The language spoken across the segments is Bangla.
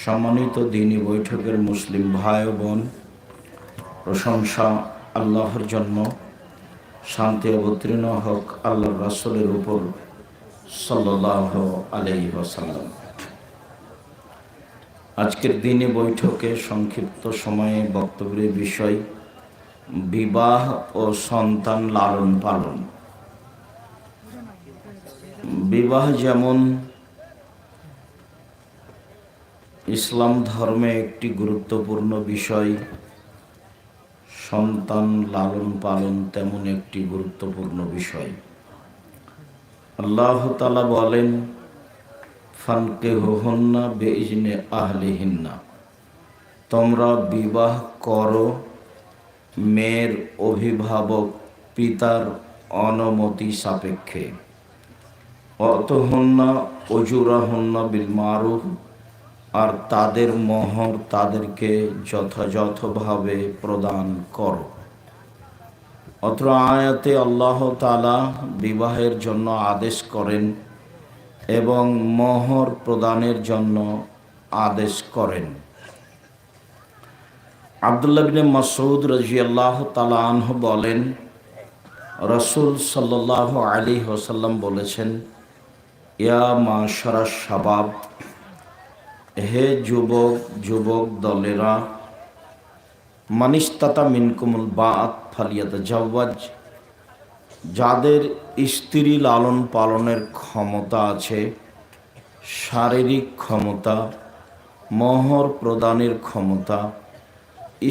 সম্মানিত দ্বীনী বৈঠকের মুসলিম ভাই ও বোন, প্রশংসা আল্লাহর জন্য। শান্তি অবতীর্ণ হোক আল্লাহর রাসূলের উপর সাল্লাল্লাহু আলাইহি ওয়াসাল্লাম। আজকের দ্বীনী বৈঠকে সংক্ষিপ্ত সময়ে বক্তব্যের বিষয় বিবাহ ও সন্তান লালন পালন। বিবাহ যেমন ইসলাম ধর্মে একটি গুরুত্বপূর্ণ বিষয়, সন্তান লালন পালন তেমন একটি গুরুত্বপূর্ণ বিষয়। আল্লাহ তাআলা বলেন, ফানকিহুহুন্না বিইজনি আহলিহিন্না, তোমরা বিবাহ করো মেয়ের অভিভাবক পিতার অনুমতি সাপেক্ষে। অতহুন্না উজুরাহুন্না বিল মারুফ, আর তাদের মোহর তাদেরকে যথাযথভাবে প্রদান করো। অত্র আয়াতে আল্লাহ তাআলা বিবাহের জন্য আদেশ করেন এবং মোহর প্রদানের জন্য আদেশ করেন। আব্দুল্লাহ ইবনে মাসউদ রাদিয়াল্লাহু তাআলা আনহু বলেন, রাসূল সাল্লাল্লাহু আলাইহি ওয়াসাল্লাম বলেছেন, ইয়া মাশারাশ শাবাব, হে যুবক দলেরা, মানিস্তাতা মিনকুমুল বাত ফালিয়াতাজাওয়াজ, যাদের স্ত্রী লালন পালনের ক্ষমতা আছে, শারীরিক ক্ষমতা, মোহর প্রদানের ক্ষমতা,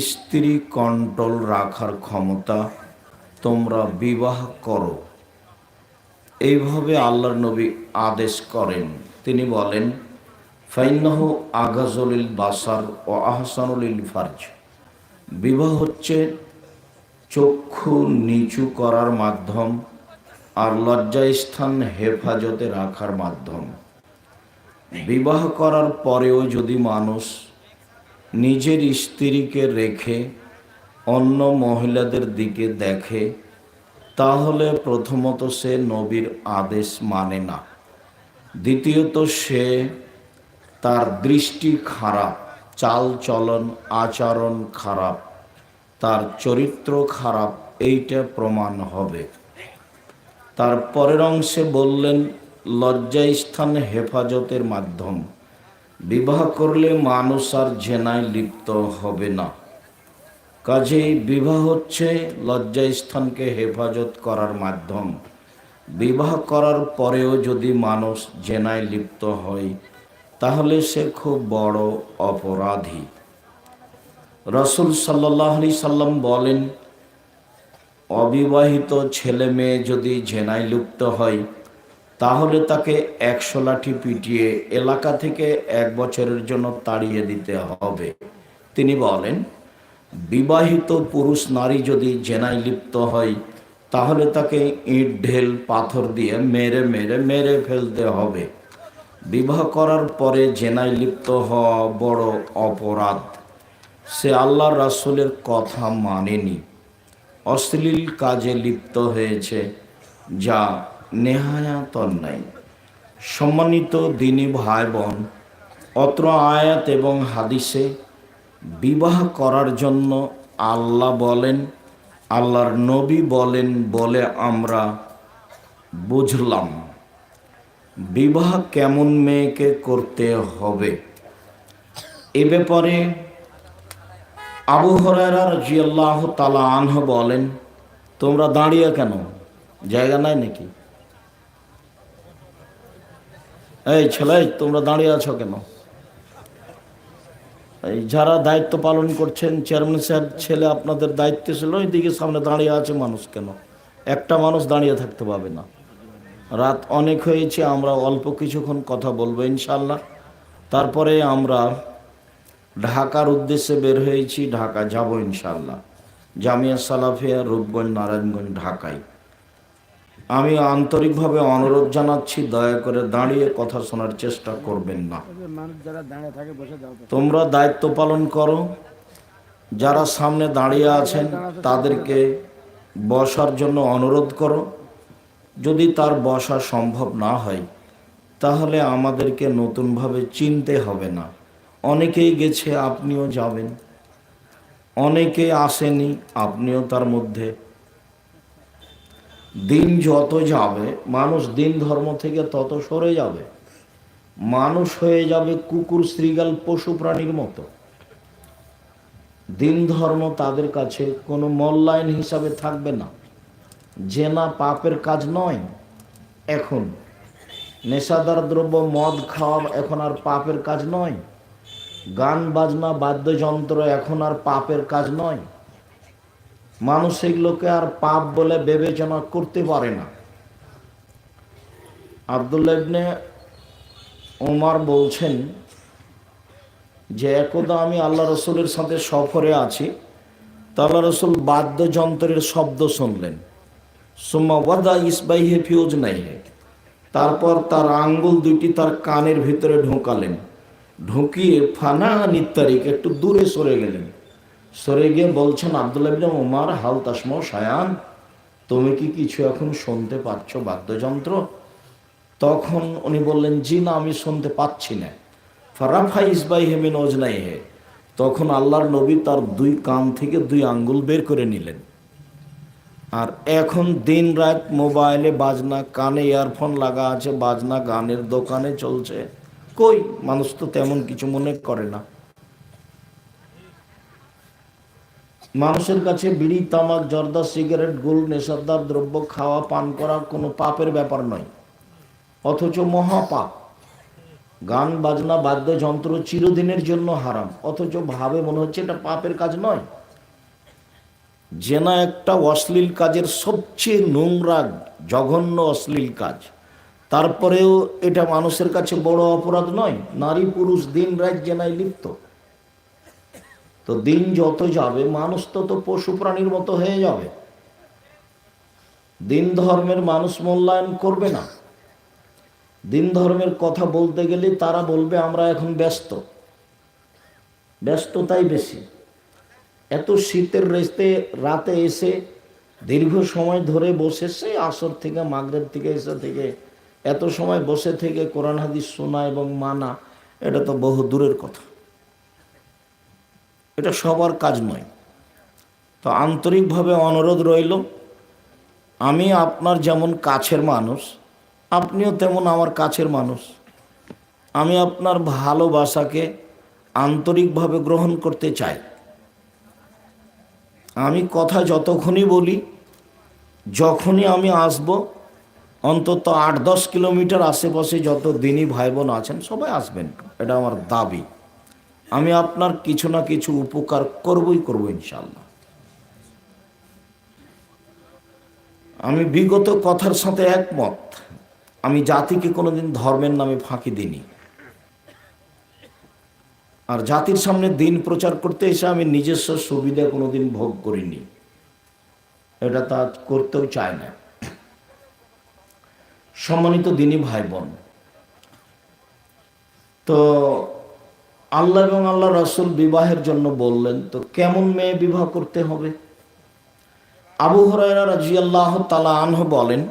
স্ত্রী কন্ট্রোল রাখার ক্ষমতা, তোমরা বিবাহ করো। এইভাবে আল্লাহর নবী আদেশ করেন। তিনি বলেন, ফাইন্নাহু আগাজুলিল বাসার ও আহসানুলিল ফারজ, বিবাহ হচ্ছে চক্ষু নিচু করার মাধ্যম আর লজ্জাস্থান হেফাজতে রাখার মাধ্যম। বিবাহ করার পরেও যদি মানুষ নিজের স্ত্রীকে রেখে অন্য মহিলাদের দিকে দেখে, তাহলে প্রথমত সে নবীর আদেশ মানে না, দ্বিতীয়ত সে তার দৃষ্টি খারাপ, চাল চলন আচরণ খারাপ, তার চরিত্র খারাপ, এইটা প্রমাণ হবে। তার পরের অংশে বললেন লজ্জাস্থান হেফাজতের মাধ্যম। বিবাহ করলে মানুষ আর জেনায় লিপ্ত হবে না। কাজেই বিবাহ হচ্ছে লজ্জাস্থানকে হেফাজত করার মাধ্যম। বিবাহ করার পরেও যদি মানুষ জেনায় লিপ্ত হয়, তাহলে সে খুব বড় অপরাধী। রাসূল সাল্লাল্লাহু আলাইহি সাল্লাম বলেন, অবিবাহিত ছেলে মেয়ে যদি জেনায় লিপ্ত হয়, তাহলে তাকে 100 লাঠি পিটিয়ে এলাকা থেকে 1 বছরের জন্য তাড়িয়ে দিতে হবে। তিনি বলেন, বিবাহিত পুরুষ নারী যদি জেনায় লিপ্ত হয়, তাহলে তাকে ইট ঢেল পাথর দিয়ে মেরে ফেলতে হবে। বিবাহ করার পরে জেনায় লিপ্ত হওয়া বড় অপরাধ। সে আল্লাহর রাসূলের কথা মানেনি, অশ্লীল কাজে লিপ্ত হয়েছে, যা নেহায়াত অন্যায়। সম্মানিত দ্বীনী ভাই বোন, অত্র আয়াত এবং হাদিসে বিবাহ করার জন্য আল্লাহ বলেন, আল্লাহর নবী বলেন বলে আমরা বুঝলাম বিবাহ কেমন মেয়েকে করতে হবে। এ ব্যাপারে আবু হুরায়রা রাদিয়াল্লাহু তাআলা আনহু বলেন, তোমরা দাঁড়িয়ে কেন, জায়গা নাই নাকি? এই ছেলে, তোমরা দাঁড়িয়ে আছো কেন? এই যারা দায়িত্ব পালন করছেন, চেয়ারম্যান সাহেব ছেলে আপনাদের দায়িত্ব ছিল, ওইদিকে সামনে দাঁড়িয়ে আছে মানুষ কেন? একটা মানুষ দাঁড়িয়ে থাকতে পাবে না। রাত অনেক হয়েছে, আমরা অল্প কিছুক্ষণ কথা বলবো ইনশাল্লাহ। তারপরে আমরা ঢাকার উদ্দেশ্যে বের হয়েছি, ঢাকা যাব ইনশাল্লাহ, জামিয়া সালাফিয়া রূপগঞ্জ নারায়ণগঞ্জ ঢাকায়। আমি আন্তরিকভাবে অনুরোধ জানাচ্ছি, দয়া করে দাঁড়িয়ে কথা শোনার চেষ্টা করবেন না। তোমরা দায়িত্ব পালন করো। যারা সামনে দাঁড়িয়ে আছেন তাদেরকে বসার জন্য অনুরোধ করো। যদি তার বসা সম্ভব না হয়, তাহলে আমাদেরকে নতুনভাবে চিনতে হবে না, অনেকেই গেছে, আপনিও যাবেন। অনেকে আসেনি, আপনিও তার মধ্যে। দিন যত যাবে মানুষ দিন ধর্ম থেকে তত সরে যাবে। মানুষ হয়ে যাবে কুকুর, শৃগাল, পশু প্রাণীর মতো। দিন ধর্ম তাদের কাছে কোনো মূল্যায়ন হিসাবে থাকবে না। জেনা পাপের কাজ নয়। এখন নেশাদার দ্রব্য, মদ খাওয়া এখন আর পাপের কাজ নয়। গান বাজনা, বাদ্যযন্ত্র এখন আর পাপের কাজ নয়। মানুষ এগুলোকে আর পাপ বলে বিবেচনা করতে পারে না। আব্দুল্লাহ ইবনে ওমর বলছেন যে একদা আমি আল্লাহ রসুলের সাথে সফরে আছি, তো আল্লাহ রসুল বাদ্যযন্ত্রের শব্দ শুনলেন। সুম্মা ওয়াদা ইসবাইহে ফিউজ নাই হে, তারপর তার আঙ্গুল দুটি তার কানের ভিতরে ঢোকালেন, ঢুকিয়ে ফানা নিত্তারিক একটু দূরে সরে গেলেন। সরে গিয়ে বলছেন, আব্দুল্লাহ ইবনে ওমর হাল তাসমা শায়ান, তুমি কি কিছু এখন শুনতে পাচ্ছ বাদ্যযন্ত্র? তখন উনি বললেন, জি না, আমি শুনতে পাচ্ছি না। ফারাফা ইসবাই হেমিন ওজনাই হে, তখন আল্লাহর নবী তার দুই কান থেকে দুই আঙ্গুল বের করে নিলেন। আর এখন দিন রাত মোবাইলে বাজনা, কানে ইয়ারফোন লাগা আছে, বাজনা গানের দোকানে চলছে। কই, মানুষ তো তেমন কিছু মনে করে না। মানুষের কাছে বিড়ি, তামাক, জর্দা, সিগারেট, গুল, নেশাদার দ্রব্য খাওয়া, পান করা কোনো পাপের ব্যাপার নয়, অথচ মহাপাপ। গান বাজনা, বাদ্যযন্ত্র চিরদিনের জন্য হারাম, অথচ ভাবে মনে হচ্ছে এটা পাপের কাজ নয়। জেনা একটা অশ্লীল কাজের সবচেয়ে নোংরা, জঘন্য অশ্লীল কাজ, তারপরেও এটা মানুষের কাছে বড় অপরাধ নয়। নারী পুরুষ দিন রাত জেনায় লিপ্ত। তো দিন যত যাবে মানুষ তত পশু প্রাণীর মতো হয়ে যাবে। দিন ধর্মের মানুষ মূল্যায়ন করবে না। দিন ধর্মের কথা বলতে গেলে তারা বলবে আমরা এখন ব্যস্ত। ব্যস্ততাই বেশি। এত শীতের রাতে এসে দীর্ঘ সময় ধরে বসে, সে আসর থেকে মাগরিব থেকে এসে থেকে এত সময় বসে থেকে কোরআন হাদিস শোনা এবং মানা, এটা তো বহু দূরের কথা। এটা সবার কাজ নয়। তো আন্তরিকভাবে অনুরোধ রইল, আমি আপনার যেমন কাছের মানুষ, আপনিও তেমন আমার কাছের মানুষ। আমি আপনার ভালোবাসাকে আন্তরিকভাবে গ্রহণ করতে চাই। আমি কথা যতক্ষণই বলি, যখনই আমি আসব, অন্তত 8-10 কিলোমিটার আশেপাশে যত দিনী ভাই বোন আছেন সবাই আসবেন, এটা আমার দাবি। আমি আপনার কিছু না কিছু উপকার করবই করব ইনশাআল্লাহ। আমি বিগত কথার সাথে একমত। আমি জাতিকে কোনোদিন ধর্মের নামে ফাঁকি দিইনি। আর জাতির সামনে দিন প্রচার করতে এসে আমি নিজস্ব সুবিধা কোনোদিন ভোগ করিনি, এটা তা করতেও চায় না। সম্মানিত দিনী ভাই বোন, তো আল্লাহ এবং আল্লাহ রাসূল বিবাহের জন্য বললেন, তো কেমন মেয়ে বিবাহ করতে হবে? আবু হুরায়রা রাদিয়াল্লাহু তাআলা আনহু বলেন,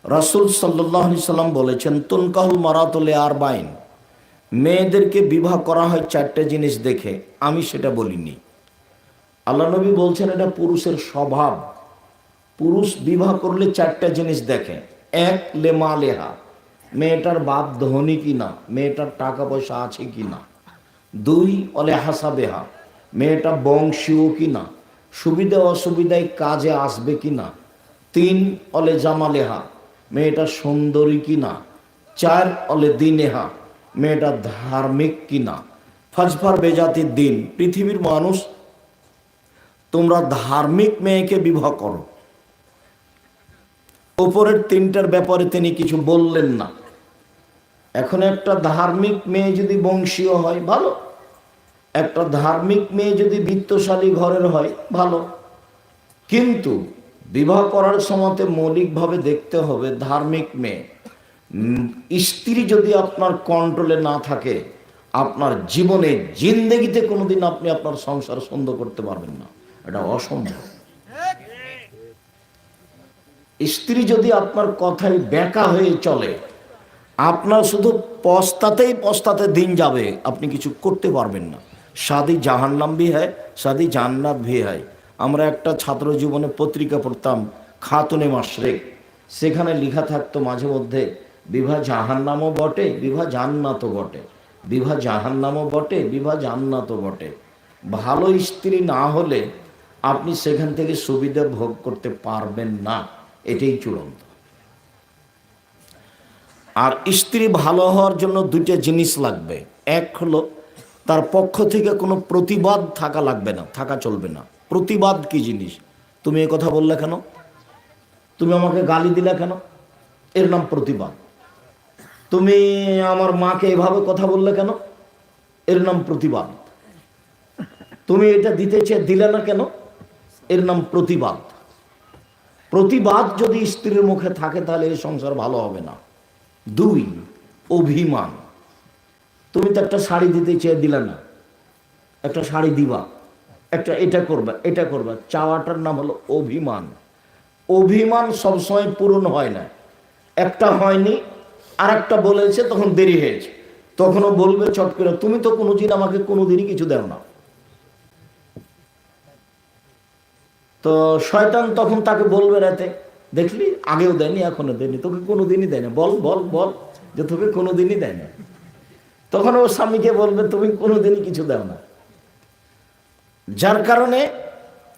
রাসূল সাল্লাল্লাহু আলাইহি সাল্লাম বলেছেন, তুনকাহুল মারাতু লিআরবাইন, মেয়েদেরকে বিবাহ করা হয় 4টে জিনিস দেখে। আমি সেটা বলিনি, আল্লাহ নবী বলছেন এটা পুরুষের স্বভাব। পুরুষ বিবাহ করলে 4টে জিনিস দেখে। 1, লেমালেহা, মেয়েটার বাপ ধনী কিনা, মেয়েটার টাকা পয়সা আছে কিনা। 2, অলে হাসাবেহা, মেয়েটা বংশীয় কিনা, সুবিধা অসুবিধায় কাজে আসবে কিনা। 3, অলে জামালেহা, মেয়েটা সুন্দরী কিনা। 4, অলে দিনেহা, মেয়েটা ধার্মিক কিনা। ফাজফার বেজাতির দিন, পৃথিবীর মানুষ, তোমরা ধার্মিক মেয়েকে বিবাহ করো। উপরের 3টার ব্যাপারে তিনি কিছু বললেন না। এখন একটা ধার্মিক মেয়ে যদি বংশীয় হয় ভালো, একটা ধার্মিক মেয়ে যদি বিত্তশালী ঘরের হয় ভালো, কিন্তু বিবাহ করার সময় মৌলিকভাবে দেখতে হবে ধার্মিক মেয়ে। স্ত্রী যদি আপনার কন্ট্রোলে না থাকে, আপনার জীবনে জিন্দেগিতে কোনোদিন আপনি আপনার সংসার সুন্দর করতে পারবেন না, এটা অসম্ভব। স্ত্রী যদি আপনার কথায় ব্যাকা হয়ে চলে, আপনার শুধু পস্তাতেই পস্তাতে দিন যাবে, আপনি কিছু করতে পারবেন না। শাদি জাহান্নাম ভি হয়, শাদি জান্নাত ভি হয়। আমরা একটা ছাত্র জীবনে পত্রিকা পড়তাম, খাতুনে মাশরেক, সেখানে লেখা থাকতো মাঝে মধ্যে বিবাহ জাহান্নামও বটে, বিবাহ জান্নাতও বটে, বিবাহ জাহান্নামও বটে, বিবাহ জান্নাতও বটে। ভালো স্ত্রী না হলে আপনি সেখান থেকে সুবিধা ভোগ করতে পারবেন না, এটাই চূড়ান্ত। আর স্ত্রী ভালো হওয়ার জন্য দুইটা জিনিস লাগবে। এক হলো তার পক্ষ থেকে কোনো প্রতিবাদ থাকা লাগবে না, থাকা চলবে না। প্রতিবাদ কি জিনিস? তুমি এ কথা বললে কেন, তুমি আমাকে গালি দিলে কেন, এর নাম প্রতিবাদ। তুমি আমার মাকে এভাবে কথা বললে কেন, এর নাম প্রতিবাদ। তুমি এটা দিতে চেয়ে দিলে না কেন, এর নাম প্রতিবাদ। প্রতিবাদ যদি স্ত্রীর মুখে থাকে তাহলে এই সংসার ভালো হবে না। দুই, অভিমান। তুমি তো একটা শাড়ি দিতে চেয়ে দিলে না, একটা শাড়ি দিবা, একটা এটা করবা, এটা করবা, চাওয়াটার নাম হলো অভিমান। অভিমান সবসময় পূরণ হয় না। একটা হয়নি, আর একটা বলেছে, তখন দেরি হয়েছে, তখনও বলবে চট করে, তুমি তো কোনোদিন আমাকে কোনোদিনই কিছু দেও না। তো শয়তান তখন তাকে বলবে রাতে, দেখলি আগেও দেয়নি, এখনো দেয়নি, তোকে কোনোদিনই দেয় না, বল বল বল যে তোকে কোনোদিনই দেয় না। তখন ও স্বামীকে বলবে তুমি কোনোদিনই কিছু দাও না। যার কারণে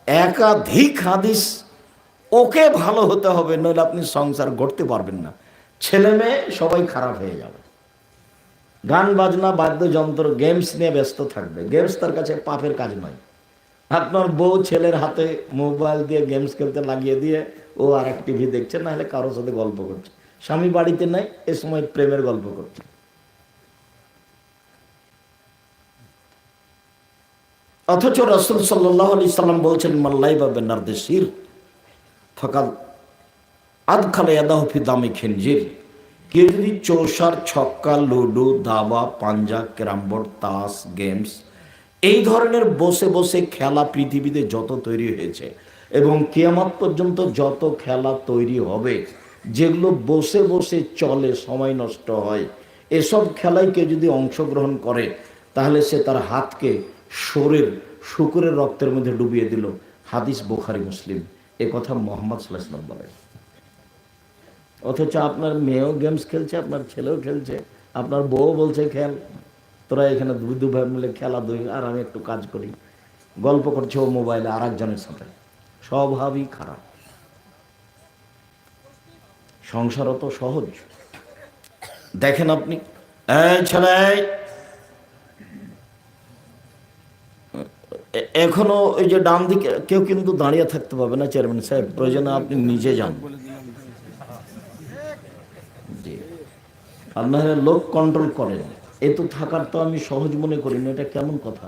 একাধিক হাদিস, ওকে ভালো হতে হবে, নইলে আপনি সংসার গড়তে পারবেন না। ছেলে মেয়ে সবাই খারাপ হয়ে যাবে। গান বাজনা, বাদ্যযন্ত্র, গেমস নিয়ে ব্যস্ত থাকবে। গেমস তার কাছে পাপের কাজ নয়। আপনার বউ ছেলের হাতে মোবাইল দিয়ে গেমস খেলতে লাগিয়ে দিয়ে ও আর এক টিভি দেখছে, না হলে কারোর সাথে গল্প করছে। স্বামী বাড়িতে নাই, এ সময় প্রেমের গল্প করছে। অথচ রাসূল সাল্লাল্লাহু আলাইহি সাল্লাম বলছেন, মাল্লাই বা বেনারদেশির ফাকাদ আদখালা ইয়াদাহু ফি দামি খিনজির। কেউ যদি চৌসার, ছক্কা, লুডো, দাবা, পাঞ্জা, ক্যারামবোর্ড, তাস, গেমস, এই ধরনের বসে বসে খেলা পৃথিবীতে যত তৈরি হয়েছে এবং কিয়ামত পর্যন্ত যত খেলা তৈরি হবে, যেগুলো বসে বসে চলে, সময় নষ্ট হয়, এসব খেলায় কেউ যদি অংশগ্রহণ করে তাহলে সে তার হাতকে শুকুরের রক্তের মধ্যে ডুবিয়ে দিল। হাদিস বুখারী মুসলিম। এ কথা মুহাম্মদ সাল্লাল্লাহু আলাইহি ওয়াসাল্লাম বলেন। অথচ আপনার মেয়েও গেমস খেলছে, আপনার ছেলেও খেলছে, আপনার বউ বলছে খেল, তোরা এখানে দু ভাই মিলে খেলা দুই, আর আমি একটু কাজ করি, গল্প করছে ও মোবাইলে আর একজনের সাথে। স্বভাবই খারাপ। সংসার তো সহজ দেখেন আপনি। এই ছেলে, এখনো ওই যে ডান দিকে কেউ কিন্তু দাঁড়িয়ে থাকতে পারবে না চেয়ারম্যান সাহেব, প্রয়োজনে আপনি নিজে যান। জি, আপনারা লোক কন্ট্রোল করেন। এ তো থাকার তো আমি সহজ মনে করি না, এটা কেমন কথা?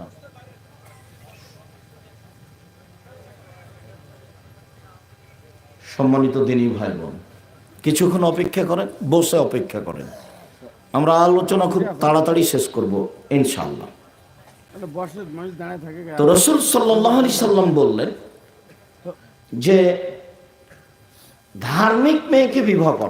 সম্মানিত দিনী ভাই বোন, কিছুক্ষণ অপেক্ষা করেন, বসে অপেক্ষা করেন। আমরা আলোচনা খুব তাড়াতাড়ি শেষ করব ইনশাআল্লাহ। তো রাসূল সাল্লাল্লাহু আলাইহি সাল্লাম বললেন যে ধার্মিক মেয়েকে বিবাহ করা